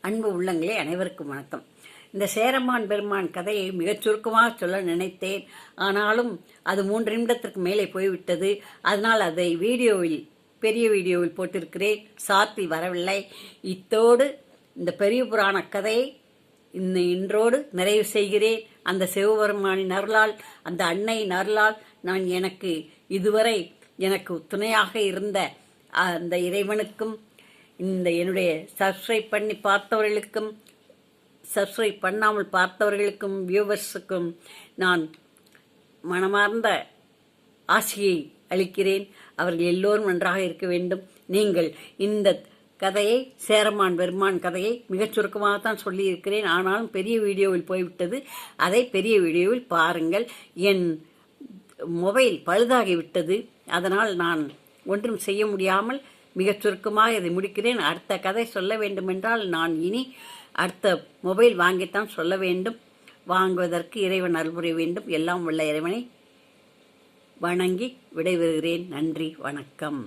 அன்பு உள்ளங்களே அனைவருக்கும் வணக்கம். இந்த சேரமான் பெருமான் கதையை மிகச் சுருக்கமாக சொல்ல நினைத்தேன். ஆனாலும் அது 3 நிமிடத்திற்கு மேலே போய்விட்டது. அதனால் அதை பெரிய வீடியோவில் போட்டிருக்கிறேன். சார்பில் வரவில்லை. இத்தோடு இந்த பெரிய புராண கதையை இன்றோடு நிறைவு செய்கிறேன். அந்த சிவபெருமானின் அருளால், அந்த அன்னையின் அருளால் நான் இதுவரை எனக்கு துணையாக இருந்த அந்த இறைவனுக்கும், இந்த என்னுடைய சப்ஸ்கிரைப் பண்ணி பார்த்தவர்களுக்கும், சப்ஸ்கிரைப் பண்ணாமல் பார்த்தவர்களுக்கும், வியூவர்ஸுக்கும் நான் மனமார்ந்த ஆசையை அளிக்கிறேன். அவர்கள் எல்லோரும் நன்றாக இருக்க வேண்டும். நீங்கள் இந்த கதையை, சேரமான் பெருமான் கதையை மிகச் சுருக்கமாகத்தான் சொல்லியிருக்கிறேன். ஆனாலும் பெரிய வீடியோவில் போய்விட்டது. அதை பெரிய வீடியோவில் பாருங்கள். என் மொபைல் பழுதாகிவிட்டது. அதனால் நான் ஒன்றும் செய்ய முடியாமல் மிகச் சுருக்கமாக இதை முடிக்கிறேன். அடுத்த கதை சொல்ல வேண்டுமென்றால் நான் இனி அடுத்த மொபைல் வாங்கித்தான் சொல்ல வேண்டும். வாங்குவதற்கு இறைவன் அருள்புரிய வேண்டும். எல்லாம் உள்ள இறைவனை வணங்கி விடைபெறுகிறேன். நன்றி, வணக்கம்.